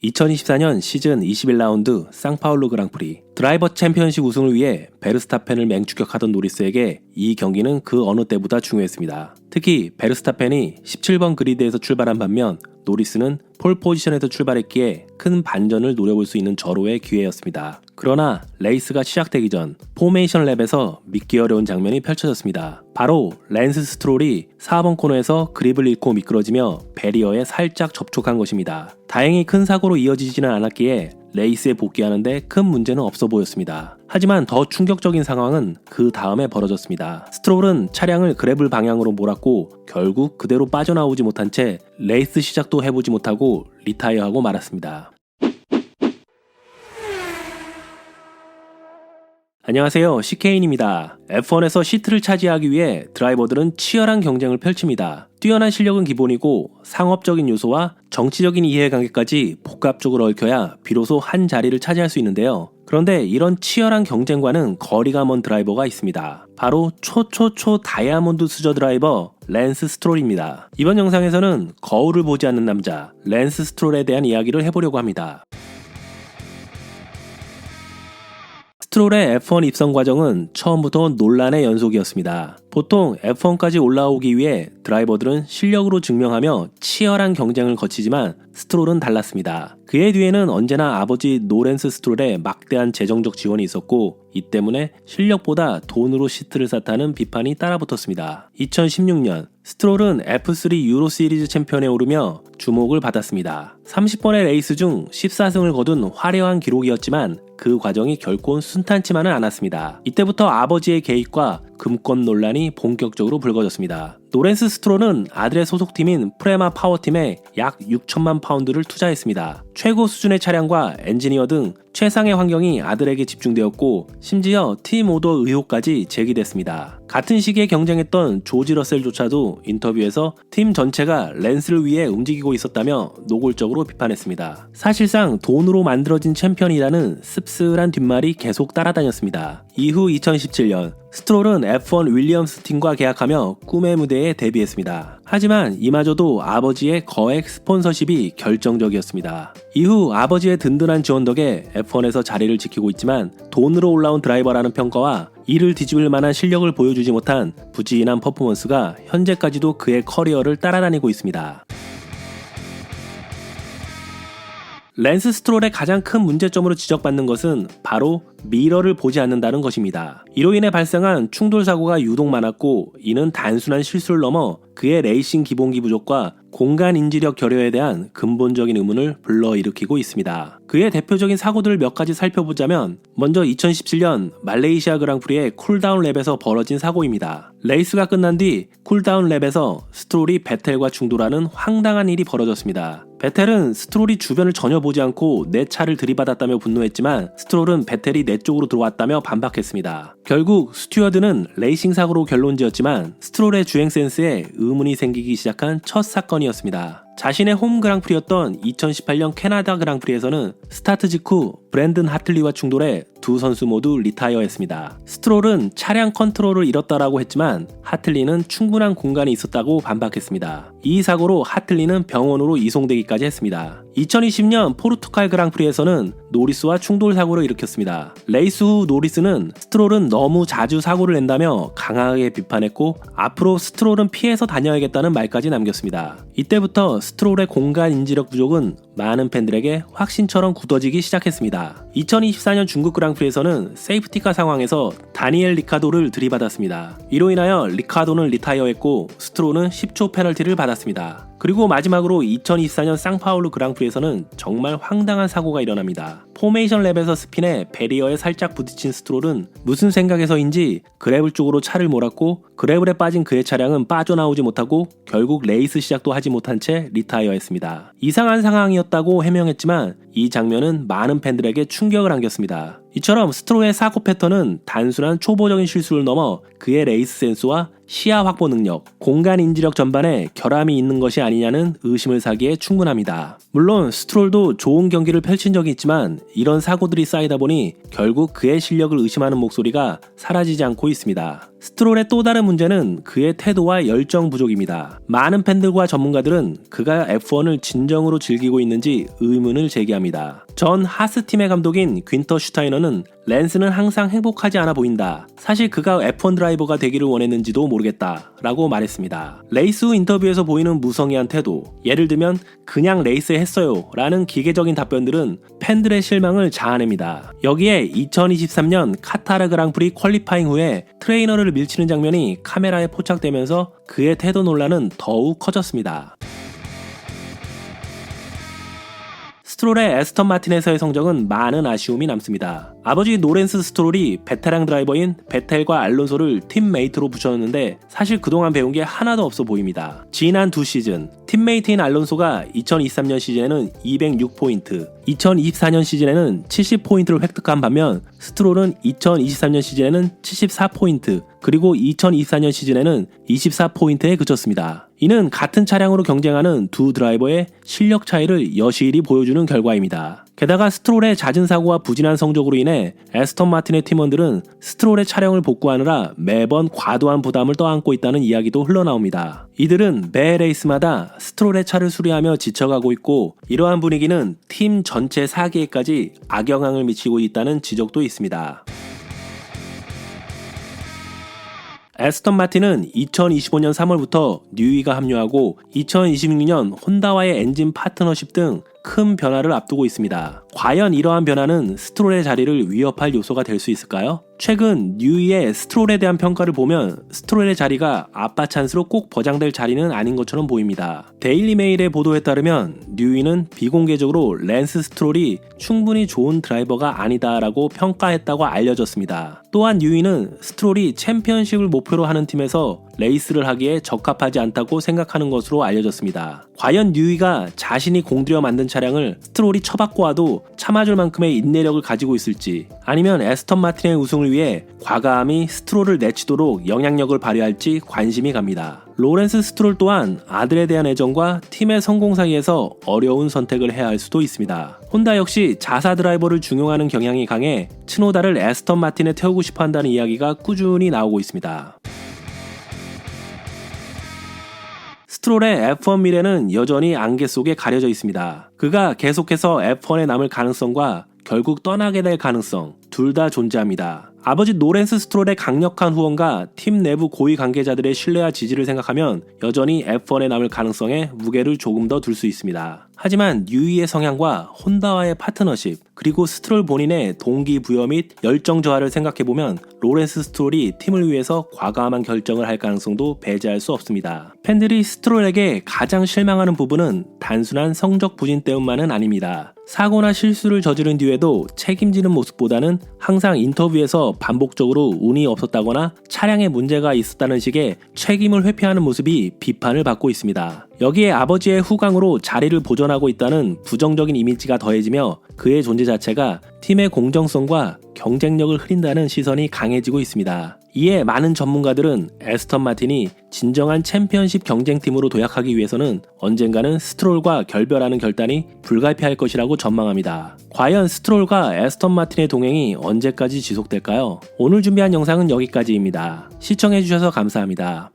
2024년 시즌 21라운드 상파울루 그랑프리 드라이버 챔피언십 우승을 위해 베르스타펜을 맹추격하던 노리스에게 이 경기는 그 어느 때보다 중요했습니다. 특히 베르스타펜이 17번 그리드에서 출발한 반면 노리스는 폴 포지션에서 출발했기에 큰 반전을 노려볼 수 있는 절호의 기회였습니다. 그러나 레이스가 시작되기 전 포메이션 랩에서 믿기 어려운 장면이 펼쳐졌습니다. 바로 랜스 스트롤이 4번 코너에서 그립을 잃고 미끄러지며 배리어에 살짝 접촉한 것입니다. 다행히 큰 사고로 이어지지는 않았기에 레이스에 복귀하는데 큰 문제는 없어 보였습니다. 하지만 더 충격적인 상황은 그 다음에 벌어졌습니다. 스트롤은 차량을 그래블 방향으로 몰았고 결국 그대로 빠져나오지 못한 채 레이스 시작도 해보지 못하고 리타이어하고 말았습니다. 안녕하세요, CK인입니다. F1에서 시트를 차지하기 위해 드라이버들은 치열한 경쟁을 펼칩니다. 뛰어난 실력은 기본이고 상업적인 요소와 정치적인 이해관계까지 복합적으로 얽혀야 비로소 한 자리를 차지할 수 있는데요. 그런데 이런 치열한 경쟁과는 거리가 먼 드라이버가 있습니다. 바로 초초초 다이아몬드 수저 드라이버 랜스 스트롤입니다. 이번 영상에서는 거울을 보지 않는 남자 랜스 스트롤에 대한 이야기를 해보려고 합니다. 스트롤의 F1 입성 과정은 처음부터 논란의 연속이었습니다. 보통 F1까지 올라오기 위해 드라이버들은 실력으로 증명하며 치열한 경쟁을 거치지만 스트롤은 달랐습니다. 그의 뒤에는 언제나 아버지 노렌스 스트롤의 막대한 재정적 지원이 있었고 이 때문에 실력보다 돈으로 시트를 쌓다는 비판이 따라붙었습니다. 2016년 스트롤은 F3 유로 시리즈 챔피언에 오르며 주목을 받았습니다. 30번의 레이스 중 14승을 거둔 화려한 기록이었지만 그 과정이 결코 순탄치만은 않았습니다. 이때부터 아버지의 개입과 금권 논란이 본격적으로 불거졌습니다. 노렌스 스트롤은 아들의 소속팀인 프레마 파워팀에 약 6천만 파운드를 투자했습니다. 최고 수준의 차량과 엔지니어 등 최상의 환경이 아들에게 집중되었고 심지어 팀 오더 의혹까지 제기됐습니다. 같은 시기에 경쟁했던 조지 러셀조차도 인터뷰에서 팀 전체가 랜스를 위해 움직이고 있었다며 노골적으로 비판했습니다. 사실상 돈으로 만들어진 챔피언이라는 씁쓸한 뒷말이 계속 따라다녔습니다. 이후 2017년 스트롤은 F1 윌리엄스 팀과 계약하며 꿈의 무대에 데뷔했습니다. 하지만 이마저도 아버지의 거액 스폰서십이 결정적이었습니다. 이후 아버지의 든든한 지원 덕에 F1에서 자리를 지키고 있지만 돈으로 올라온 드라이버라는 평가와 이를 뒤집을 만한 실력을 보여주지 못한 부진한 퍼포먼스가 현재까지도 그의 커리어를 따라다니고 있습니다. 랜스 스트롤의 가장 큰 문제점으로 지적받는 것은 바로 미러를 보지 않는다는 것입니다. 이로 인해 발생한 충돌 사고가 유독 많았고 이는 단순한 실수를 넘어 그의 레이싱 기본기 부족과 공간 인지력 결여에 대한 근본적인 의문을 불러일으키고 있습니다. 그의 대표적인 사고들을 몇 가지 살펴보자면 먼저 2017년 말레이시아 그랑프리의 쿨다운 랩에서 벌어진 사고입니다. 레이스가 끝난 뒤 쿨다운 랩에서 스트롤이 베텔과 충돌하는 황당한 일이 벌어졌습니다. 베텔은 스트롤이 주변을 전혀 보지 않고 내 차를 들이받았다며 분노했지만 스트롤은 베텔이 내 쪽으로 들어왔다며 반박했습니다. 결국 스튜어드는 레이싱 사고로 결론지었지만 스트롤의 주행 센스에 의문이 생기기 시작한 첫 사건이었습니다. 자신의 홈 그랑프리였던 2018년 캐나다 그랑프리에서는 스타트 직후 브랜든 하틀리와 충돌해 두 선수 모두 리타이어했습니다. 스트롤은 차량 컨트롤을 잃었다라고 했지만 하틀리는 충분한 공간이 있었다고 반박했습니다. 이 사고로 하틀리는 병원으로 이송되기까지 했습니다. 2020년 포르투갈 그랑프리에서는 노리스와 충돌 사고를 일으켰습니다. 레이스 후 노리스는 스트롤은 너무 자주 사고를 낸다며 강하게 비판했고 앞으로 스트롤은 피해서 다녀야겠다는 말까지 남겼습니다. 이때부터 스트롤의 공간 인지력 부족은 많은 팬들에게 확신처럼 굳어지기 시작했습니다. 2024년 중국 그랑프리에서는 세이프티카 상황에서 다니엘 리카도를 들이받았습니다. 이로 인하여 리카도는 리타이어했고 스트롤은 10초 페널티를 받았습니다. 그리고 마지막으로 2024년 상파울루 그랑프리에서는 정말 황당한 사고가 일어납니다. 포메이션 랩에서 스핀에 배리어에 살짝 부딪힌 스트롤은 무슨 생각에서인지 그래블 쪽으로 차를 몰았고 그래블에 빠진 그의 차량은 빠져나오지 못하고 결국 레이스 시작도 하지 못한 채 리타이어했습니다. 이상한 상황이었다고 해명했지만 이 장면은 많은 팬들에게 충격을 안겼습니다. 이처럼 스트롤의 사고 패턴은 단순한 초보적인 실수를 넘어 그의 레이스 센스와 시야 확보 능력, 공간 인지력 전반에 결함이 있는 것이 아니냐는 의심을 사기에 충분합니다. 물론 스트롤도 좋은 경기를 펼친 적이 있지만 이런 사고들이 쌓이다 보니 결국 그의 실력을 의심하는 목소리가 사라지지 않고 있습니다. 스트롤의 또 다른 문제는 그의 태도와 열정 부족입니다. 많은 팬들과 전문가들은 그가 F1을 진정으로 즐기고 있는지 의문을 제기합니다. 전 하스팀의 감독인 귄터 슈타이너는 랜스는 항상 행복하지 않아 보인다. 사실 그가 F1 드라이버가 되기를 원했는지도 모르겠다 라고 말했습니다. 레이스 후 인터뷰에서 보이는 무성의한 태도, 예를 들면 그냥 레이스 했어요 라는 기계적인 답변들은 팬들의 실망을 자아냅니다. 여기에 2023년 카타르 그랑프리 퀄리파잉 후에 트레이너를 밀치는 장면이 카메라에 포착되면서 그의 태도 논란은 더욱 커졌습니다. 스트롤의 에스턴 마틴에서의 성적은 많은 아쉬움이 남습니다. 아버지 노렌스 스트롤이 베테랑 드라이버인 베텔과 알론소를 팀메이트로 붙였는데 사실 그동안 배운 게 하나도 없어 보입니다. 지난 두 시즌 팀메이트인 알론소가 2023년 시즌에는 206포인트, 2024년 시즌에는 70포인트를 획득한 반면 스트롤은 2023년 시즌에는 74포인트, 그리고 2024년 시즌에는 24포인트에 그쳤습니다. 이는 같은 차량으로 경쟁하는 두 드라이버의 실력 차이를 여실히 보여주는 결과입니다. 게다가 스트롤의 잦은 사고와 부진한 성적으로 인해 에스턴 마틴의 팀원들은 스트롤의 차량을 복구하느라 매번 과도한 부담을 떠안고 있다는 이야기도 흘러나옵니다. 이들은 매 레이스마다 스트롤의 차를 수리하며 지쳐가고 있고 이러한 분위기는 팀 전체 사기에까지 악영향을 미치고 있다는 지적도 있습니다. 에스턴 마틴은 2025년 3월부터 뉴이가 합류하고 2026년 혼다와의 엔진 파트너십 등 큰 변화를 앞두고 있습니다. 과연 이러한 변화는 스트롤의 자리를 위협할 요소가 될 수 있을까요? 최근 뉴이의 스트롤에 대한 평가를 보면 스트롤의 자리가 아빠 찬스로 꼭 보장될 자리는 아닌 것처럼 보입니다. 데일리 메일의 보도에 따르면 뉴이는 비공개적으로 랜스 스트롤이 충분히 좋은 드라이버가 아니다라고 평가했다고 알려졌습니다. 또한 뉴이는 스트롤이 챔피언십을 목표로 하는 팀에서 레이스를 하기에 적합하지 않다고 생각하는 것으로 알려졌습니다. 과연 뉴이가 자신이 공들여 만든 차량을 스트롤이 쳐받고 와도 참아줄 만큼의 인내력을 가지고 있을지, 아니면 에스턴 마틴의 우승을 위해 과감히 스트롤을 내치도록 영향력을 발휘할지 관심이 갑니다. 로렌스 스트롤 또한 아들에 대한 애정과 팀의 성공 사이에서 어려운 선택을 해야 할 수도 있습니다. 혼다 역시 자사 드라이버를 중용하는 경향이 강해 츠노다를 에스턴 마틴에 태우고 싶어 한다는 이야기가 꾸준히 나오고 있습니다. 스트롤의 F1 미래는 여전히 안개 속에 가려져 있습니다. 그가 계속해서 F1에 남을 가능성과 결국 떠나게 될 가능성, 둘 다 존재합니다. 아버지 노렌스 스트롤의 강력한 후원과 팀 내부 고위 관계자들의 신뢰와 지지를 생각하면 여전히 F1에 남을 가능성에 무게를 조금 더 둘 수 있습니다. 하지만 뉴이의 성향과 혼다와의 파트너십, 그리고 스트롤 본인의 동기부여 및 열정 저하를 생각해보면 로렌스 스트롤이 팀을 위해서 과감한 결정을 할 가능성도 배제할 수 없습니다. 팬들이 스트롤에게 가장 실망하는 부분은 단순한 성적 부진 때문만은 아닙니다. 사고나 실수를 저지른 뒤에도 책임지는 모습보다는 항상 인터뷰에서 반복적으로 운이 없었다거나 차량에 문제가 있었다는 식의 책임을 회피하는 모습이 비판을 받고 있습니다. 여기에 아버지의 후광으로 자리를 보존하고 있다는 부정적인 이미지가 더해지며 그의 존재 자체가 팀의 공정성과 경쟁력을 흐린다는 시선이 강해지고 있습니다. 이에 많은 전문가들은 에스턴 마틴이 진정한 챔피언십 경쟁팀으로 도약하기 위해서는 언젠가는 스트롤과 결별하는 결단이 불가피할 것이라고 전망합니다. 과연 스트롤과 에스턴 마틴의 동행이 언제까지 지속될까요? 오늘 준비한 영상은 여기까지입니다. 시청해주셔서 감사합니다.